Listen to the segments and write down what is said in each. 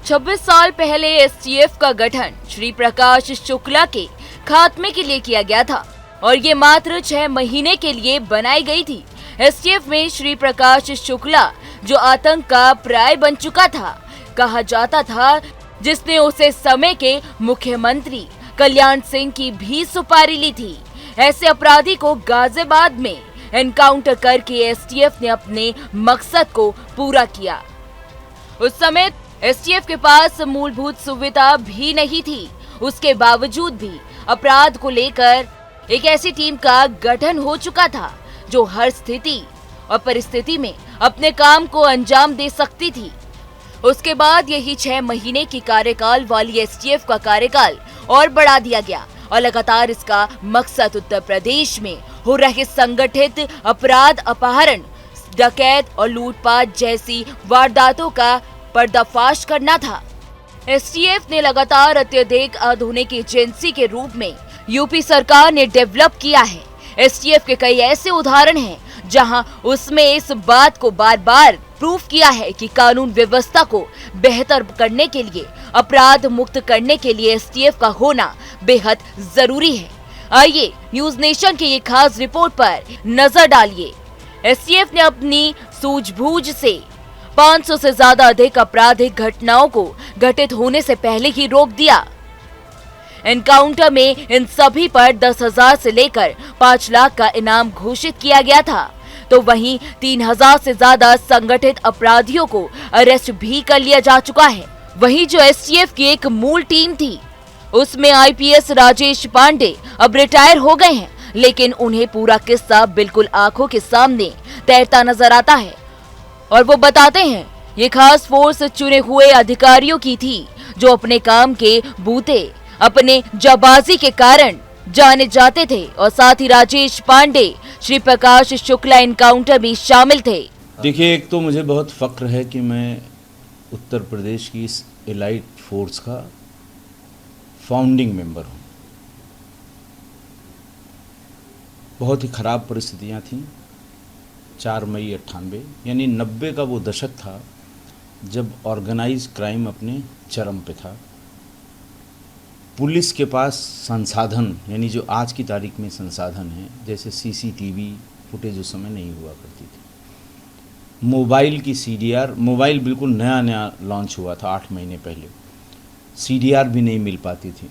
26 साल पहले एसटीएफ का गठन श्री प्रकाश शुक्ला के खात्मे के लिए किया गया था और ये मात्र 6 महीने के लिए बनाई गई थी। एसटीएफ में श्री प्रकाश शुक्ला जो आतंक का पर्याय बन चुका था, कहा जाता था, जिसने उसे समय के मुख्यमंत्री कल्याण सिंह की भी सुपारी ली थी। ऐसे अपराधी को गाजियाबाद में एनकाउंटर करके एसटीएफ ने अपने मकसद को पूरा किया। उस समय एसटीएफ के पास मूलभूत सुविधा भी नहीं थी। उसके बावजूद भी अपराध को लेकर एक ऐसी टीम का गठन हो चुका था जो हर स्थिति और परिस्थिति में अपने काम को अंजाम दे सकती थी। उसके बाद यही 6 महीने की कार्यकाल वाली एसटीएफ का कार्यकाल और बढ़ा दिया गया और लगातार इसका मकसद उत्तर प्रदेश में हो रहे संगठित अपराध, अपहरण, डकैत और लूटपाट जैसी वारदातों का पर्दाफाश करना था। एसटीएफ ने लगातार अत्यधिक आधुनिक एजेंसी के रूप में यूपी सरकार ने डेवलप किया है। एसटीएफ के कई ऐसे उदाहरण हैं जहां उसमें इस बात को बार बार प्रूफ किया है कि कानून व्यवस्था को बेहतर करने के लिए, अपराध मुक्त करने के लिए एसटीएफ का होना बेहद जरूरी है। आइए न्यूज नेशन की ये खास रिपोर्ट पर नजर डालिए। एसटीएफ ने अपनी सूझबूझ से 500 से ज्यादा अधिक आपराधिक घटनाओं को घटित होने से पहले ही रोक दिया। एनकाउंटर में इन सभी पर 10,000 से लेकर 5 लाख का इनाम घोषित किया गया था, तो वहीं 3,000 से ज्यादा संगठित अपराधियों को अरेस्ट भी कर लिया जा चुका है। वहीं जो एसटीएफ की एक मूल टीम थी, उसमें आईपीएस राजेश पांडे अब रिटायर हो गए हैं, लेकिन उन्हें पूरा किस्सा बिल्कुल आंखों के सामने तैरता नजर आता है और वो बताते हैं ये खास फोर्स चुने हुए अधिकारियों की थी जो अपने काम के बूते, अपने जाबाजी के कारण जाने जाते थे और साथ ही राजेश पांडे, श्री प्रकाश शुक्ला एनकाउंटर में शामिल थे। देखिए, एक तो मुझे बहुत फक्र है कि मैं उत्तर प्रदेश की इस एलाइट फोर्स का फाउंडिंग मेंबर हूँ। बहुत ही ख़राब परिस्थितियाँ थीं। 4 मई 98 यानी 90 का वो दशक था जब ऑर्गेनाइज क्राइम अपने चरम पे था। पुलिस के पास संसाधन, यानी जो आज की तारीख में संसाधन हैं, जैसे सीसीटीवी फुटेज उस समय नहीं हुआ करती थी। मोबाइल की सीडीआर, मोबाइल बिल्कुल नया नया लॉन्च हुआ था 8 महीने पहले, सीडीआर भी नहीं मिल पाती थी।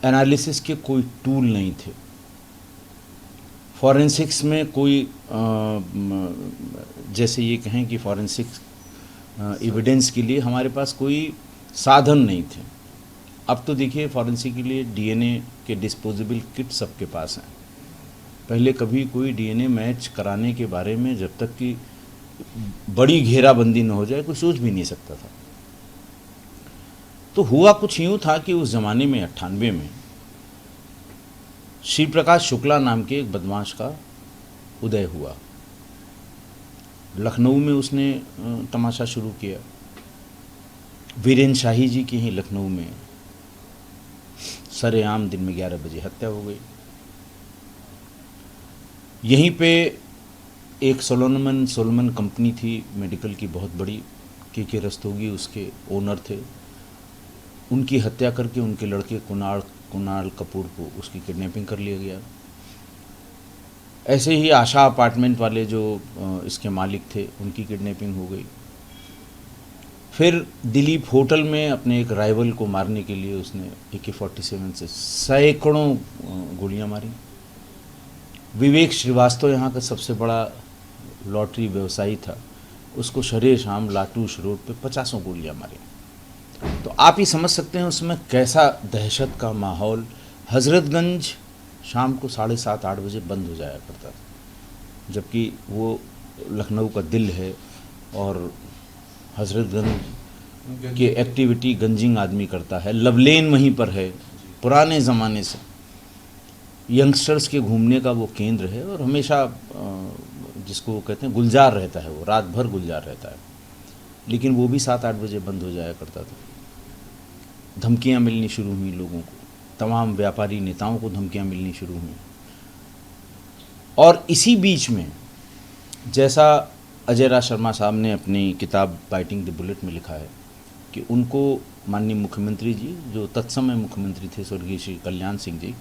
एनालिसिस के कोई टूल नहीं थे। फॉरेंसिक्स में कोई जैसे ये कहें कि फॉरेंसिक्स एविडेंस के लिए हमारे पास कोई साधन नहीं थे। अब तो देखिए, फॉरेंसिक के लिए डीएनए के डिस्पोजेबल किट सबके पास हैं। पहले कभी कोई डीएनए मैच कराने के बारे में जब तक कि बड़ी घेराबंदी न हो जाए कोई सोच भी नहीं सकता था। तो हुआ कुछ यूँ था कि उस ज़माने में 98 में श्री प्रकाश शुक्ला नाम के एक बदमाश का उदय हुआ। लखनऊ में उसने तमाशा शुरू किया। वीरेंद्र शाही जी की ही लखनऊ में सरेआम दिन में 11 बजे हत्या हो गई। यहीं पे एक सोलोमन कंपनी थी मेडिकल की, बहुत बड़ी, के रस्तोगी उसके ओनर थे। उनकी हत्या करके उनके लड़के कुणाल कपूर को उसकी किडनैपिंग कर लिया गया। ऐसे ही आशा अपार्टमेंट वाले जो इसके मालिक थे, उनकी किडनैपिंग हो गई। फिर दिलीप होटल में अपने एक राइवल को मारने के लिए उसने AK-47 से सैकड़ों गोलियां मारी। विवेक श्रीवास्तव यहाँ का सबसे बड़ा लॉटरी व्यवसायी था, उसको शरेआम लाटूश रोड पे 50 गोलियां मारी। तो आप ही समझ सकते हैं उसमें कैसा दहशत का माहौल। हजरतगंज शाम को 7:30-8 बजे बंद हो जाया करता था, जबकि वो लखनऊ का दिल है और हजरतगंज की एक्टिविटी गंजिंग आदमी करता है। लवलेन वहीं पर है, पुराने ज़माने से यंगस्टर्स के घूमने का वो केंद्र है और हमेशा जिसको वो कहते हैं गुलजार रहता है, वो रात भर गुलजार रहता है। लेकिन वो भी 7-8 बजे बंद हो जाया करता था। धमकियाँ मिलनी शुरू हुई लोगों को, तमाम व्यापारी नेताओं को धमकियाँ मिलनी शुरू हुई। और इसी बीच में, जैसा अजय राज शर्मा साहब ने अपनी किताब बाइटिंग द बुलेट में लिखा है कि उनको माननीय मुख्यमंत्री जी, जो तत्समय मुख्यमंत्री थे स्वर्गीय श्री कल्याण सिंह जी,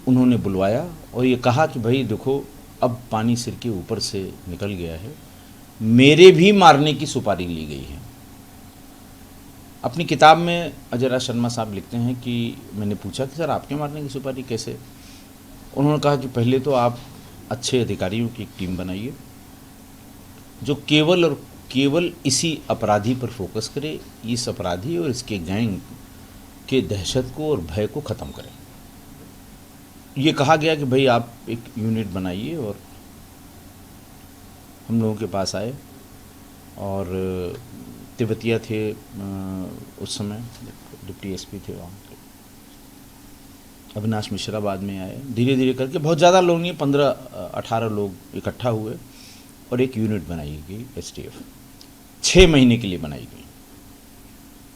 उन्होंने बुलवाया और ये कहा कि भाई देखो, अब पानी सिर के ऊपर से निकल गया है, मेरे भी मारने की सुपारी ली गई है। अपनी किताब में अजय राज शर्मा साहब लिखते हैं कि मैंने पूछा कि सर आपके मारने की सुपारी कैसे? उन्होंने कहा कि पहले तो आप अच्छे अधिकारियों की एक टीम बनाइए जो केवल और केवल इसी अपराधी पर फोकस करे, इस अपराधी और इसके गैंग के दहशत को और भय को ख़त्म करें। ये कहा गया कि भाई आप एक यूनिट बनाइए, और हम लोगों के पास आए और तिब्बतिया थे उस समय, डिप्टी एसपी थे वहाँ के, अविनाश मिश्रा बाद में आए। धीरे धीरे करके बहुत ज़्यादा लोग नहीं, 15-18 लोग इकट्ठा हुए और एक यूनिट बनाई गई एसटीएफ। 6 महीने के लिए बनाई गई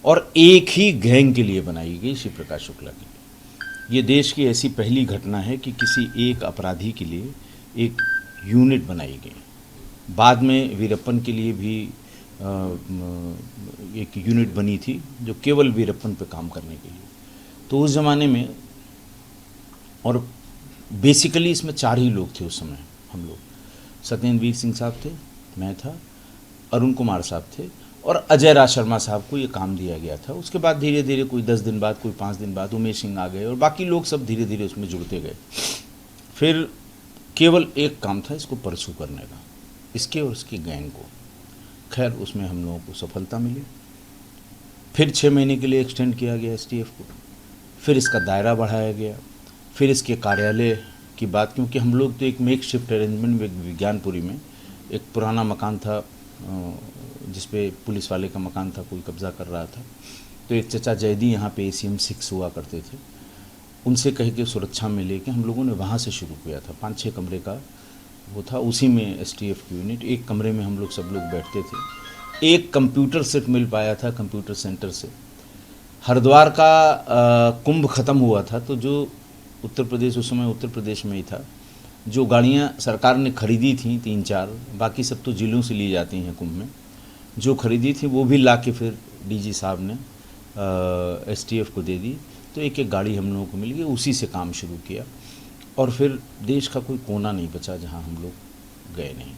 और एक ही गैंग के लिए बनाई गई, शिव प्रकाश शुक्ला के लिए। ये देश की ऐसी पहली घटना है कि किसी एक अपराधी के लिए एक यूनिट बनाई गई। बाद में वीरप्पन के लिए भी एक यूनिट बनी थी जो केवल वीरप्पन पे काम करने के लिए। तो उस ज़माने में, और बेसिकली इसमें 4 ही लोग थे उस समय हम लोग, सत्येंद्र सिंह साहब थे, मैं था, अरुण कुमार साहब थे और अजय राज शर्मा साहब को ये काम दिया गया था। उसके बाद धीरे धीरे कोई 10 दिन बाद, कोई 5 दिन बाद उमेश सिंह आ गए और बाकी लोग सब धीरे धीरे उसमें जुड़ते गए। फिर केवल एक काम था इसको परसू करने का, इसके और इसकी गैंग को। खैर उसमें हम लोगों को सफलता मिली। फिर 6 महीने के लिए एक्सटेंड किया गया एसटीएफ को, फिर इसका दायरा बढ़ाया गया, फिर इसके कार्यालय की बात, क्योंकि हम लोग तो एक मेक शिफ्ट अरेंजमेंट में विज्ञानपुरी में एक पुराना मकान था जिस पे पुलिस वाले का मकान था, कोई कब्ज़ा कर रहा था। तो एक चचा जयदी यहाँ पे ACM 6 हुआ करते थे, उनसे कह के सुरक्षा में लेके हम लोगों ने वहाँ से शुरू किया था। 5-6 कमरे का वो था, उसी में एसटीएफ की यूनिट, एक कमरे में हम लोग सब लोग बैठते थे। एक कंप्यूटर सेट मिल पाया था कंप्यूटर सेंटर से। हरिद्वार का कुंभ ख़त्म हुआ था, तो जो उत्तर प्रदेश, उस समय उत्तर प्रदेश में ही था, जो गाड़ियाँ सरकार ने खरीदी थी 3-4, बाकी सब तो जिलों से ली जाती हैं कुंभ में, जो खरीदी थी वो भी ला के फिर डीजी साहब ने एसटीएफ को दे दी। तो एक एक गाड़ी हम लोगों को मिल गई, उसी से काम शुरू किया और फिर देश का कोई कोना नहीं बचा जहां हम लोग गए नहीं।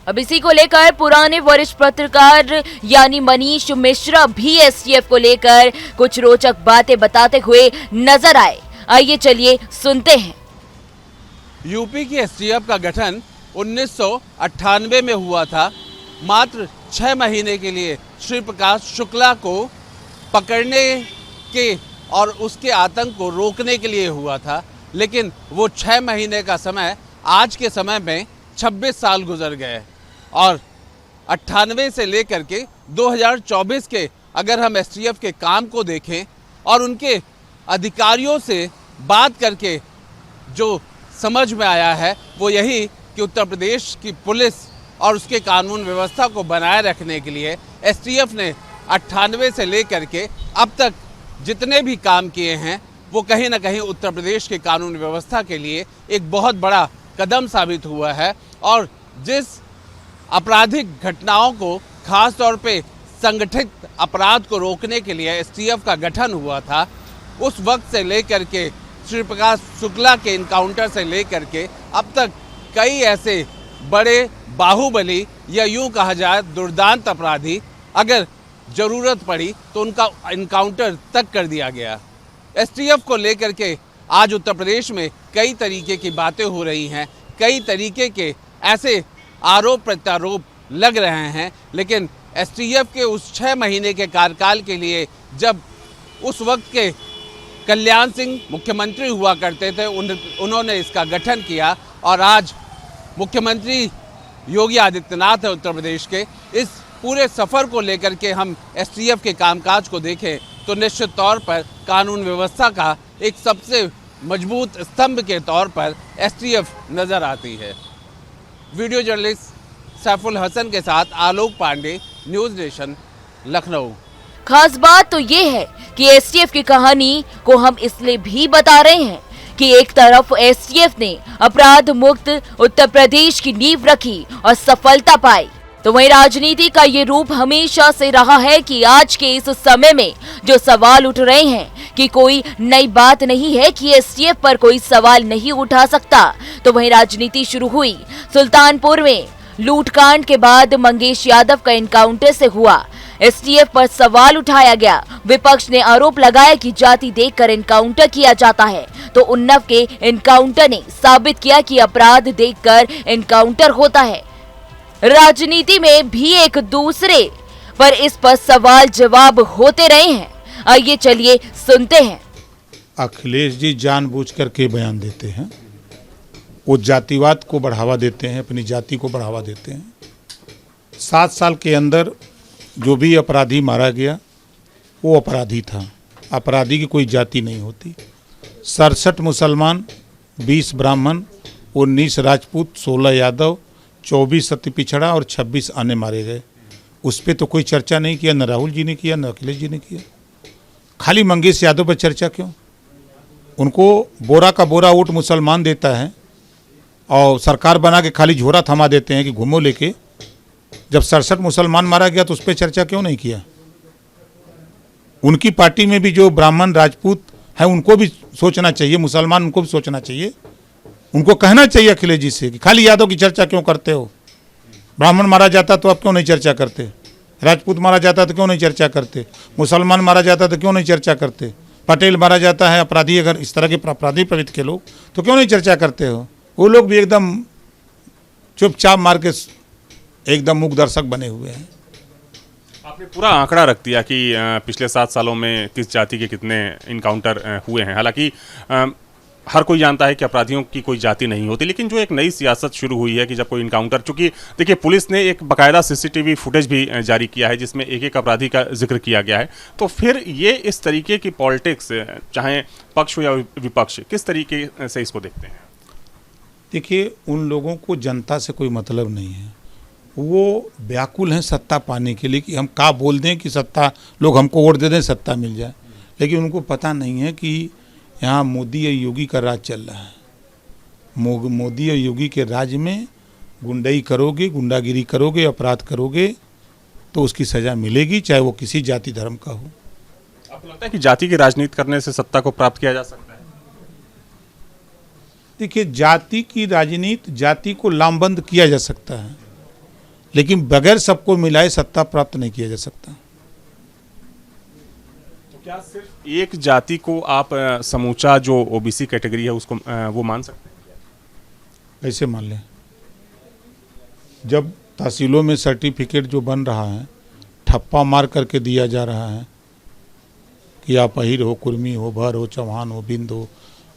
अब इसी को लेकर पुराने वरिष्ठ पत्रकार यानी मनीष मिश्रा भी एसटीएफ को लेकर कुछ रोचक बातें बताते हुए नजर आए। आइए चलिए सुनते हैं। यूपी की एसटीएफ का गठन 1998 में हुआ था। मात्र 6 महीने के लिए श्री प्रकाश शुक्ला को पकड़ने के और उसके आतंक को रोकने के लिए हुआ था, लेकिन वो 6 महीने का समय आज के समय में 26 साल गुजर गए और 98 से लेकर के 2024 के अगर हम एसटीएफ के काम को देखें और उनके अधिकारियों से बात करके जो समझ में आया है वो यही कि उत्तर प्रदेश की पुलिस और उसके कानून व्यवस्था को बनाए रखने के लिए एसटीएफ ने 98 से लेकर के अब तक जितने भी काम किए हैं वो कहीं ना कहीं उत्तर प्रदेश के कानून व्यवस्था के लिए एक बहुत बड़ा कदम साबित हुआ है। और जिस आपराधिक घटनाओं को, खास तौर पे संगठित अपराध को रोकने के लिए एसटीएफ का गठन हुआ था, उस वक्त से लेकर के श्री प्रकाश शुक्ला के इनकाउंटर से लेकर के अब तक कई ऐसे बड़े बाहुबली या यूं कहा जाए दुर्दांत अपराधी, अगर ज़रूरत पड़ी तो उनका इनकाउंटर तक कर दिया गया। एसटीएफ को लेकर के आज उत्तर प्रदेश में कई तरीके की बातें हो रही हैं, कई तरीके के ऐसे आरोप प्रत्यारोप लग रहे हैं, लेकिन एसटीएफ के उस 6 महीने के कार्यकाल के लिए जब उस वक्त के कल्याण सिंह मुख्यमंत्री हुआ करते थे, उन्होंने इसका गठन किया और आज मुख्यमंत्री योगी आदित्यनाथ है उत्तर प्रदेश के। इस पूरे सफ़र को लेकर के हम एसटीएफ के कामकाज को देखें तो निश्चित तौर पर कानून व्यवस्था का एक सबसे मजबूत स्तंभ के तौर पर एसटीएफ नज़र आती है। वीडियो जर्नलिस्ट सैफुल हसन के साथ आलोक पांडे, न्यूज़ नेशन, लखनऊ। खास बात तो ये है कि एसटीएफ की कहानी को हम इसलिए भी बता रहे हैं कि एक तरफ एसटीएफ ने अपराध मुक्त उत्तर प्रदेश की नींव रखी और सफलता पाई, तो वहीं राजनीति का ये रूप हमेशा से रहा है कि आज के इस समय में जो सवाल उठ रहे हैं कि कोई नई बात नहीं है कि एसटीएफ पर कोई सवाल नहीं उठा सकता। तो वहीं राजनीति शुरू हुई सुल्तानपुर में लूटकांड के बाद मंगेश यादव का एनकाउंटर से हुआ। एसटीएफ पर सवाल उठाया गया। विपक्ष ने आरोप लगाया कि जाति देखकर एनकाउंटर किया जाता है। तो उन्नाव के एनकाउंटर ने साबित किया कि अपराध देखकर एनकाउंटर होता है। राजनीति में भी एक दूसरे पर इस पर सवाल जवाब होते रहे हैं। आइए चलिए सुनते हैं। अखिलेश जी जानबूझकर के बयान देते हैं, वो जातिवाद को बढ़ावा देते हैं, अपनी जाति को बढ़ावा देते हैं। 7 साल के अंदर जो भी अपराधी मारा गया वो अपराधी था। अपराधी की कोई जाति नहीं होती। 67 मुसलमान, 20 ब्राह्मण, 19 राजपूत, 16 यादव, 24 सती पिछड़ा और 26 अन्य मारे गए। उस पर तो कोई चर्चा नहीं किया, न राहुल जी ने किया, न अखिलेश जी ने किया। खाली मंगेश यादव पर चर्चा क्यों? उनको बोरा का बोरा वोट मुसलमान देता है और सरकार बना के खाली झोरा थमा देते हैं कि घूमो लेके। जब 67 मुसलमान मारा गया तो उस पर चर्चा क्यों नहीं किया? उनकी पार्टी में भी जो ब्राह्मण राजपूत है उनको भी सोचना चाहिए, मुसलमान उनको भी सोचना चाहिए। उनको कहना चाहिए अखिलेश जी से कि खाली यादव की चर्चा क्यों करते हो? ब्राह्मण मारा जाता तो आप क्यों नहीं चर्चा करते? राजपूत मारा जाता तो क्यों नहीं चर्चा करते? मुसलमान मारा जाता तो क्यों नहीं चर्चा करते? पटेल मारा जाता है, अपराधी अगर इस तरह के अपराधी प्रवृत्ति के लोग, तो क्यों नहीं चर्चा करते हो? वो लोग भी एकदम चुपचाप मार के एकदम मूक दर्शक बने हुए हैं। आपने पूरा आंकड़ा रख दिया कि पिछले 7 सालों में किस जाति के कितने इनकाउंटर हुए हैं। हालांकि हर कोई जानता है कि अपराधियों की कोई जाति नहीं होती, लेकिन जो एक नई सियासत शुरू हुई है कि जब कोई इनकाउंटर, चूंकि देखिए पुलिस ने एक बाकायदा सीसीटीवी फुटेज भी जारी किया है जिसमें एक एक अपराधी का जिक्र किया गया है, तो फिर ये इस तरीके की पॉलिटिक्स, चाहे पक्ष हो या विपक्ष, किस तरीके से इसको देखते हैं? देखिए, उन लोगों को जनता से कोई मतलब नहीं है। वो व्याकुल हैं सत्ता पाने के लिए कि हम क्या बोल दें कि सत्ता, लोग हमको वोट दे दें, सत्ता मिल जाए। लेकिन उनको पता नहीं है कि यहाँ मोदी और योगी का राज चल रहा है। मोदी और योगी के राज में गुंडाई करोगे, गुंडागिरी करोगे, अपराध करोगे तो उसकी सज़ा मिलेगी, चाहे वो किसी जाति धर्म का हो। आपको लगता है कि जाति की राजनीति करने से सत्ता को प्राप्त किया जा सकता है? देखिए, जाति की राजनीति, जाति को लामबंद किया जा सकता है, लेकिन बगैर सबको मिलाए सत्ता प्राप्त नहीं किया जा सकता। तो क्या सिर्फ एक जाति को आप समूचा जो ओबीसी कैटेगरी है उसको वो मान सकते हैं? कैसे मान लें? जब तहसीलों में सर्टिफिकेट जो बन रहा है ठप्पा मार करके दिया जा रहा है कि आप अहिर हो, कुर्मी हो, भर हो, चौहान हो, बिंद हो,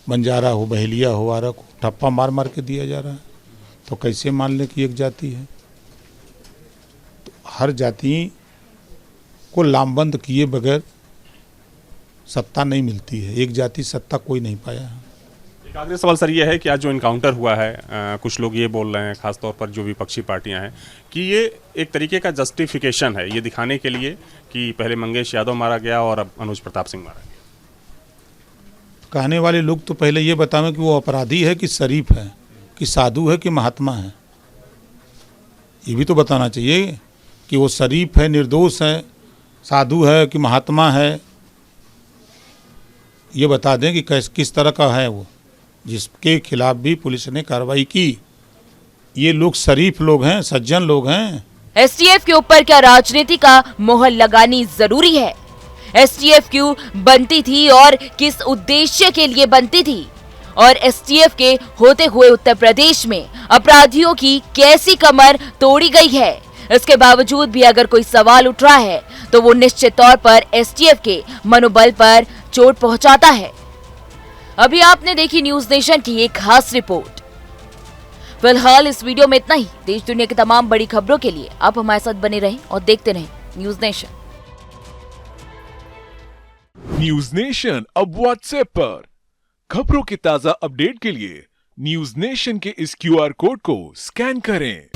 बंजारा हो, बहेलिया हो, आरक हो, ठप्पा मार मार के दिया जा रहा है, तो कैसे मान लें कि एक जाति है? तो हर जाति को लामबंद किए बगैर सत्ता नहीं मिलती है। एक जाति सत्ता कोई नहीं पाया है। एक आखिरी सवाल सर ये है कि आज जो इनकाउंटर हुआ है, कुछ लोग ये बोल रहे हैं, खासतौर पर जो विपक्षी पार्टियां हैं, कि ये एक तरीके का जस्टिफिकेशन है, ये दिखाने के लिए कि पहले मंगेश यादव मारा गया और अब अनुज प्रताप सिंह मारा गया। कहने वाले लोग तो पहले ये बतावें कि वो अपराधी है कि शरीफ है, कि साधु है कि महात्मा है। ये भी तो बताना चाहिए कि वो शरीफ है, निर्दोष है, साधु है कि महात्मा है। ये बता दें कि किस तरह का है वो, जिसके खिलाफ भी पुलिस ने कार्रवाई की। ये लोग शरीफ लोग हैं, सज्जन लोग हैं। एसटीएफ के ऊपर क्या राजनीति का मोहर लगानी जरूरी है? एसटीएफ क्यों बनती थी और किस उद्देश्य के लिए बनती थी? और एसटीएफ के होते हुए उत्तर प्रदेश में अपराधियों की कैसी कमर तोड़ी गई है? इसके बावजूद भी अगर कोई सवाल उठ रहा है तो वो निश्चित तौर पर एसटीएफ के मनोबल पर चोट पहुंचाता है। अभी आपने देखी न्यूज नेशन की एक खास रिपोर्ट। फिलहाल इस वीडियो में इतना ही। देश दुनिया की तमाम बड़ी खबरों के लिए आप हमारे साथ बने रहें और देखते रहें न्यूज नेशन। न्यूज नेशन अब व्हाट्सएप पर खबरों की ताजा अपडेट के लिए न्यूज नेशन के इस क्यूआर कोड को स्कैन करें।